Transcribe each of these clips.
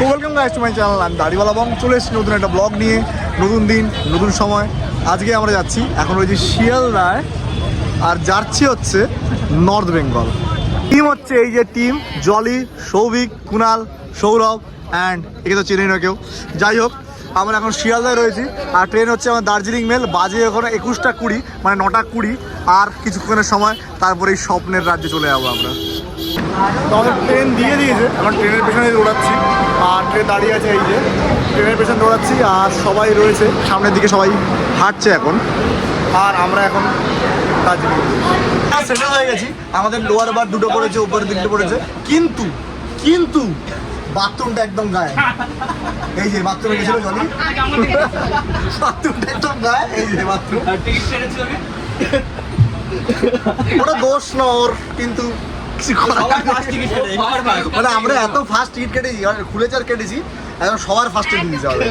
So welcome guys to my channel, আমি দাড়িওয়ালা বং। চলে এসেছি নতুন একটা ব্লগ নিয়ে, নতুন দিন নতুন সময়। আজকে আমরা যাচ্ছি, এখন রয়েছি শিয়ালদায়, আর যাচ্ছি হচ্ছে নর্থ বেঙ্গল। টিম হচ্ছে এই যে টিম, জলি, সৌভিক, কুনাল, সৌরভ অ্যান্ড একে তো চেনেই না কেউ। যাই হোক, আমরা এখন শিয়ালদায় রয়েছি, আর ট্রেন হচ্ছে আমার দার্জিলিং মেল। বাজে এখন 21টা 20, মানে 9টা 20, আর কিছুক্ষণের সময় তারপরে এই স্বপ্নের রাজ্যে চলে যাবো আমরা। তো আমাদের ট্রেন দিয়ে দিয়েছে, এখন ট্রেনের পেছনে দৌড়াচ্ছি, আর ট্রেন দাঁড়িয়ে আছে এই যে ট্রেনের পেছনে দৌড়াচ্ছি, আর সবাই রয়েছে সামনের দিকে, সবাই হাঁটছে এখন, আর আমরা এখন দার্জিলিং সেটেল হয়ে গেছি। আমাদের লোয়ার বার 2টো পড়েছে, উপরে 3টে পড়েছে, কিন্তু কিন্তু বাথরুমটা একদম গায়ে। এই যে বাথরুমে গেছিল জনি, বাথরুমটা একদম গায়ে। এই যে বাথরুম, ওটা দোষ না ওর, কিন্তু মানে আমরা এত ফাস্ট টিকিট কেটেছি, খুলেছি আর কেটেছি, এখন সবার ফার্স্টে দিয়ে দিতে হবে।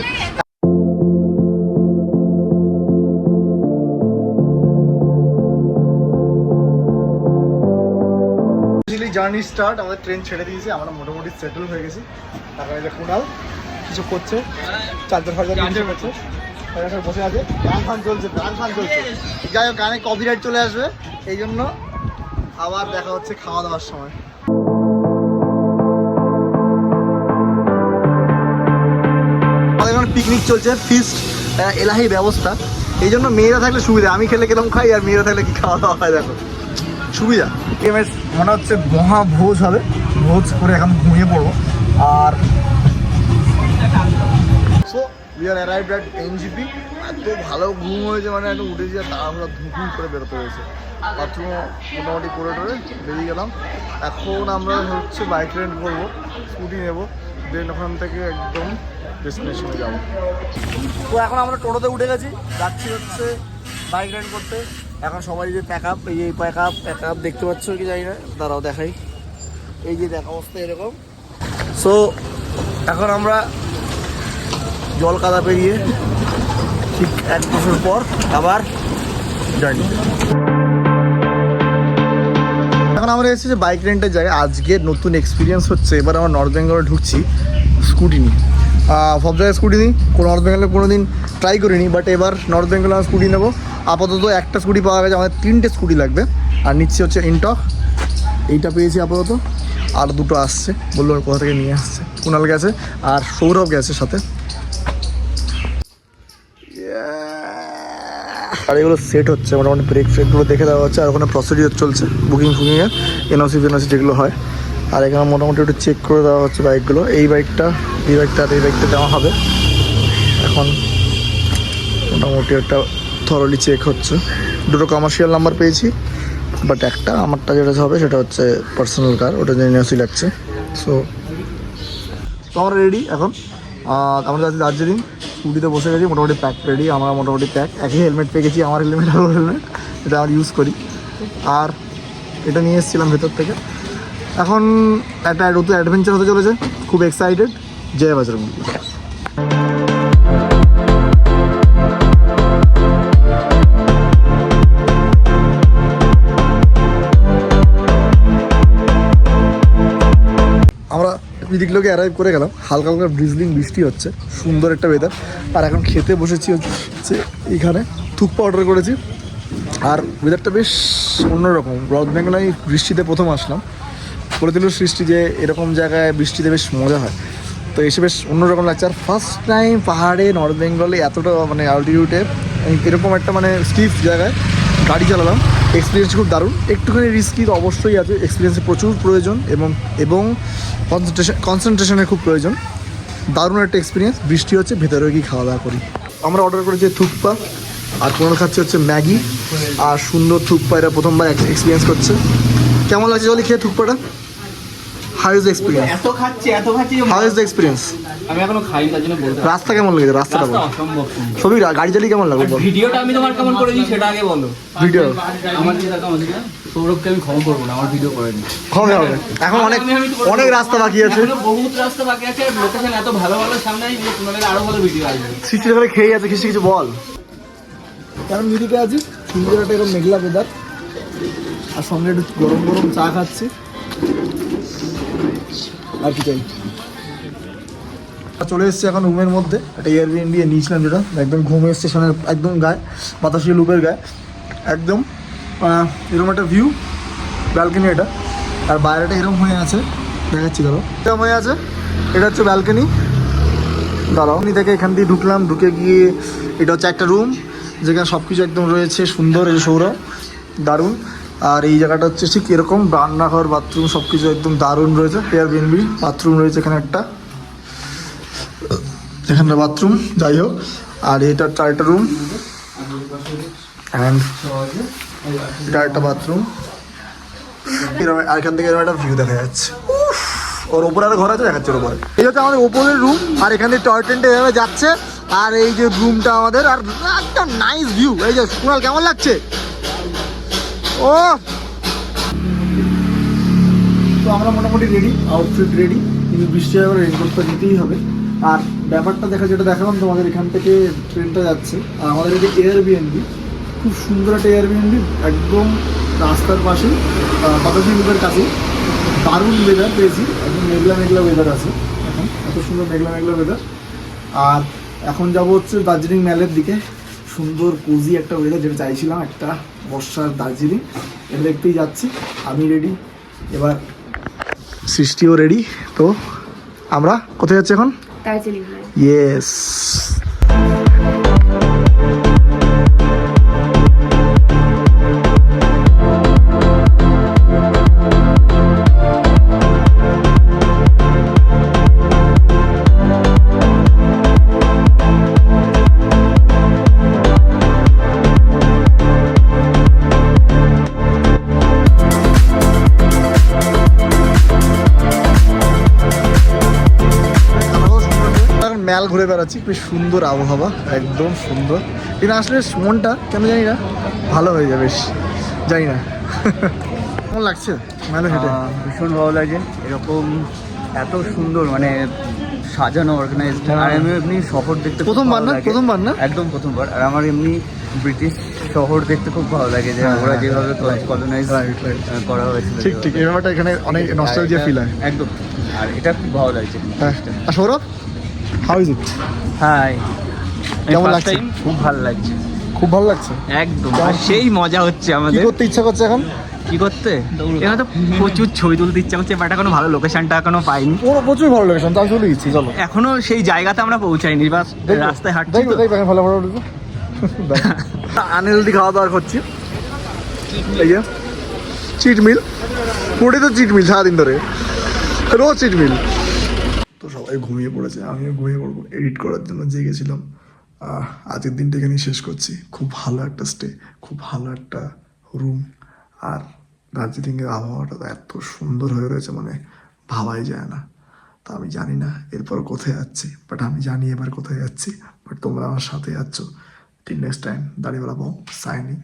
জার্নি স্টার্ট, আমাদের ট্রেন ছেড়ে দিয়েছে, আমরা মোটামুটি সেটেল হয়ে গেছি। তারপরে যে কুনাল কিছু করছে, চার্জার ফার্জার করছে, বসে আছে, গান ফান চলছে, গান ফান চলছে। যাই হোক, গানে কপিরাইট চলে আসবে, এই জন্য আবার দেখা হচ্ছে খাওয়া দাওয়ার সময়। আমাদের এখন পিকনিক চলছে, ফিস্ট, এলাহি ব্যবস্থা। এই জন্য মেয়েরা থাকলে সুবিধা, আমি খেলে কিরকম খাই, আর মেয়েরা থাকলে কি খাওয়া দাওয়া হয়, দেখো সুবিধা। এমএস মনে হচ্ছে মহা ভোজ হবে, ভোজ করে এখন ঘুমিয়ে পড়বো। আর so we are arrived at NJP. এত ভালো ঘুম হয়েছে, মানে একটু উঠেছি, আর তাড়াহুড়া ধুম করে বেরোতে হয়েছে। বাথরুমও মোটামুটি করে টোরে বেরিয়ে গেলাম। এখন আমরা হচ্ছে বাইক রেন্ট করবো, স্কুটি নেবো, দেন ওখান থেকে একদম ডেস্টিনেশনে যাবো। তো এখন আমরা টোটোতে উঠে গেছি, যাচ্ছি হচ্ছে বাইক রেন্ট করতে। এখন সবাই যে প্যাক আপ, এই প্যাক আপ দেখতে পাচ্ছ কি জানি না, তারাও দেখাই। এই যে দেখ অবস্থা এরকম। সো এখন আমরা জল কাদা পেরিয়ে ঠিক 1 বছর পর আবার জার্নি। এখন আমরা এসেছি যে বাইক রেন্টের জায়গায়। আজকে নতুন এক্সপিরিয়েন্স হচ্ছে, এবার আমরা নর্থ বেঙ্গলে ঢুকছি স্কুটি নিয়ে। সব জায়গায় স্কুটি নিই, নর্থ বেঙ্গলে কোনো দিন ট্রাই করিনি, বাট এবার নর্থ বেঙ্গলে আমরা স্কুটি নেবো। আপাতত একটা স্কুটি পাওয়া গেছে, আমাদের 3টে স্কুটি লাগবে। আর নিচ্ছে হচ্ছে ইনটক, এইটা পেয়েছি আপাতত, আর 2টো আসছে, বললো কোথা থেকে নিয়ে আসছে। কুনাল গেছে আর সৌরভ গেছে সাথে। আর এগুলো সেট হচ্ছে, মোটামুটি ব্রেক ফ্রেকগুলো দেখে দেওয়া হচ্ছে, আর ওখানে প্রসিডিওর চলছে বুকিং ফুকিংয়ে, এনওসি যেগুলো হয়। আর এখানে মোটামুটি একটু চেক করে দেওয়া হচ্ছে বাইকগুলো। এই বাইকটা আর এই বাইকটা দেওয়া হবে। এখন মোটামুটি একটা থরলি চেক হচ্ছে। 2টো কমার্শিয়াল নাম্বার পেয়েছি, বাট একটা আমারটা যেটা হবে সেটা হচ্ছে পার্সোনাল কার, ওটা জন্য এনওসি লাগছে। সো আমরা রেডি এখন। আমরা যাচ্ছি দার্জিলিং, স্কুটিতে বসে গেছি, মোটামুটি প্যাক রেডি। আমরা মোটামুটি প্যাক, একই হেলমেট পেয়ে গেছি, আমার হেলমেট আর ওর হেলমেট, এটা আমরা ইউজ করি। আর এটা নিয়ে এসেছিলাম ভেতর থেকে। এখন একটা নতুন অ্যাডভেঞ্চার হতে চলেছে, খুব এক্সাইটেড। জয় বজরঙ্গবলী। আমরা এদিকগুলোকে অ্যারাইভ করে গেলাম, হালকা হালকা ব্রিজলিং বৃষ্টি হচ্ছে, সুন্দর একটা ওয়েদার। আর এখন খেতে বসেছি হচ্ছে এইখানে, থুকপা অর্ডার করেছি। আর ওয়েদারটা বেশ অন্যরকম। নর্থ বেঙ্গলে আমি বৃষ্টিতে প্রথম আসলাম, বলে দিল সৃষ্টি যে এরকম জায়গায় বৃষ্টিতে বেশ মজা হয়, তো এসে বেশ অন্যরকম লাগছে। আর ফার্স্ট টাইম পাহাড়ে নর্থ বেঙ্গলে এতটা মানে অল্টিটিউডে এরকম একটা মানে স্টিফ জায়গায় গাড়ি চালালাম। এক্সপিরিয়েন্স খুব দারুণ, একটুখানি রিস্কি তো অবশ্যই আছে, এক্সপিরিয়েন্সের প্রচুর প্রয়োজন এবং কনসেন্ট্রেশনের খুব প্রয়োজন। দারুণ একটা এক্সপিরিয়েন্স। বৃষ্টি হচ্ছে, ভেতরে গিয়ে খাওয়া দাওয়া করি। আমরা অর্ডার করেছি থুকপা, আর কোনো খাচ্ছে হচ্ছে ম্যাগি। আর সুন্দর থুকপা, এটা প্রথমবার এক্সপিরিয়েন্স করছে। কেমন লাগছে জলি খেয়ে থুকপাটা? How is the experience? এত খাচ্ছি হাউ ইজ দ্য এক্সপিরিয়েন্স? আমি এখনো খাইনি, তার জন্য বলতে। রাস্তা কেমন লেগেছে? রাস্তাটা বলো। অসম্ভব। ছবি গাড়ি চালিয়ে কেমন লাগবে? ভিডিওটা আমি তোমার কেমন করে দিই সেটা আগে বলো। ভিডিও আমার কি দেখা আমাদের সৌরভকে আমি ক্ষমা করবো না, আমার ভিডিও করে দিই। হবে এখন অনেক রাস্তা বাকি আছে, বহুত রাস্তা বাকি আছে। লোকেশন এত ভালো ভালো সামনে, তোমাদের আরো ভালো ভিডিও আসবে। সৃষ্টির ঘরে খেয়ে আছে, কিছু বল। কারণ দিদিকে আছি, সুন্দর একটা এরকম মেঘলা ওয়েদার, আর সঙ্গে একটু গরম গরম চা খাচ্ছি, আর কি চাই। চলে এসেছি এখন রুমের মধ্যে, একটা এয়ারবিএনবি নিয়েছিলাম যেটা একদম ঘুম স্টেশনের একদম গায়ে, বাতাসি লুপের গায়ে একদম এরকম একটা ভিউ, ব্যালকনি এটা। আর বাইরেটা এরকম হয়ে আছে, দেখাচ্ছি ধরো এরকম হয়ে আছে, এটা হচ্ছে ব্যালকনি। দাঁড়াও, থেকে এখান দিয়ে ঢুকলাম, ঢুকে গিয়ে এটা হচ্ছে একটা রুম যেখানে সব কিছু একদম রয়েছে সুন্দর, এই যে সৌরভ দারুণ। আর এই জায়গাটা হচ্ছে ঠিক এরকম, রান্নাঘর বাথরুম সব কিছু একদম দারুণ রয়েছে। এয়ারবিএনবি বাথরুম রয়েছে এখানে একটা, এখানে বাথরুম যাই হোক। আর এটা চারটা রুম অ্যান্ড এটা একটা বাথরুম। আর এখান থেকে এরকম একটা ভিউ দেখা যাচ্ছে, ওর ওপরে আরো ঘর আছে, দেখাচ্ছে ওর উপরে। এই হচ্ছে আমাদের ওপরের রুম, আর এখান থেকে টয় ট্রেনটা এভাবে যাচ্ছে। আর এই যে রুমটা আমাদের, আর একটা নাইস ভিউ। এই যে কুণাল কেমন লাগছে? ও তো আমরা মোটামুটি রেডি, আউটফিট রেডি, কিন্তু বৃষ্টি হবে, রেনকোট তো নিতেই হবে। আর ব্যাপারটা দেখা, যেটা দেখালাম তোমাদের, এখান থেকে ট্রেনটা যাচ্ছে। আর আমাদের এই যে এয়ারবিএনবি, খুব সুন্দর একটা এয়ারবিএনবি, একদম রাস্তার পাশে, বাতাসি লুপের কাছে। দারুণ ওয়েদার পেয়েছি, একদম মেঘলা মেঘলা ওয়েদার আছে এখন, এত সুন্দর মেঘলা মেঘলা ওয়েদার। আর এখন যাবো হচ্ছে দার্জিলিং ম্যালের দিকে, সুন্দর কোজি একটা ওয়েদার যেটা চাইছিলাম, একটা বর্ষার দার্জিলিং, এটা দেখতেই যাচ্ছি। আমি রেডি, এবার সৃষ্টিও রেডি। তো আমরা কোথায় যাচ্ছি এখন? দার্জিলিং। ইয়েস। ম্যাল ঘুরে বেড়াচ্ছি, বেশ সুন্দর আবহাওয়া, একদম সুন্দর। কিন্তু আসলে মনটা কেন জানি না ভালো হয়ে যাবে, বেশ জানি না কেমন লাগছে ম্যালে হেঁটে। ভীষণ ভালো লাগে, এরকম এত সুন্দর মানে সাজানো অর্গানাইজ। আর আমি এমনি শহর দেখতে খুব প্রথমবার ভালো না? লাগে। প্রথমবার না? একদম প্রথমবার। আর আমার এমনি ব্রিটিশ শহর দেখতে খুব ভালো লাগে, যে ওরা যেভাবে কলোনাইজ করা হয়েছিল। ঠিক ঠিক, এই ব্যাপারটা এখানে অনেক নস্টালজিয়া ফিল হয় একদম। আর এটা খুব ভালো লাগছে। হ্যাঁ। আর Sourav, how is it? Hi, কেমন লাগছে? খুব ভালো লাগছে, খুব ভালো লাগছে একদম। আর সেই মজা হচ্ছে কি আমাদের। করতে ইচ্ছা করছে এখন? কি করতে? এখানে তো প্রচুর ছবি তুলতে ইচ্ছা করছে, বাট এখনো ভালো লোকেশনটা এখনো পাইনি। ওর প্রচুর ভালো লোকেশন, তাই চলে গেছি। চলো, এখনো সেই জায়গাতে আমরা পৌঁছাইনি, বাস রাস্তায় হাঁটছি দেখো তো। দেখো এখন ভালো ভালো আনহেলদি খাওয়া দাওয়া করছি। এই যে চিট মিল, পুরোটাই তো চিট মিল, সারাদিন ধরে রোজ চিট মিল। তো সবাই ঘুমিয়ে পড়েছে, আমিও ঘুমিয়ে পড়বো। এডিট করার জন্য জেগেছিলাম। আজকের দিনটা এখানেই শেষ করছি। খুব ভালো একটা স্টে, খুব ভালো একটা রুম। আর দার্জিলিংয়ের আবহাওয়াটা তো এত সুন্দর হয়ে রয়েছে, মানে ভাবাই যায় না। তা আমি জানি না এরপর কোথায় যাচ্ছি, বাট আমি জানি এবার কোথায় যাচ্ছি। বাট তোমরা আমার সাথে যাচ্ছ। টিল নেক্সট টাইম, দাড়িওয়ালা বং সাইনিং।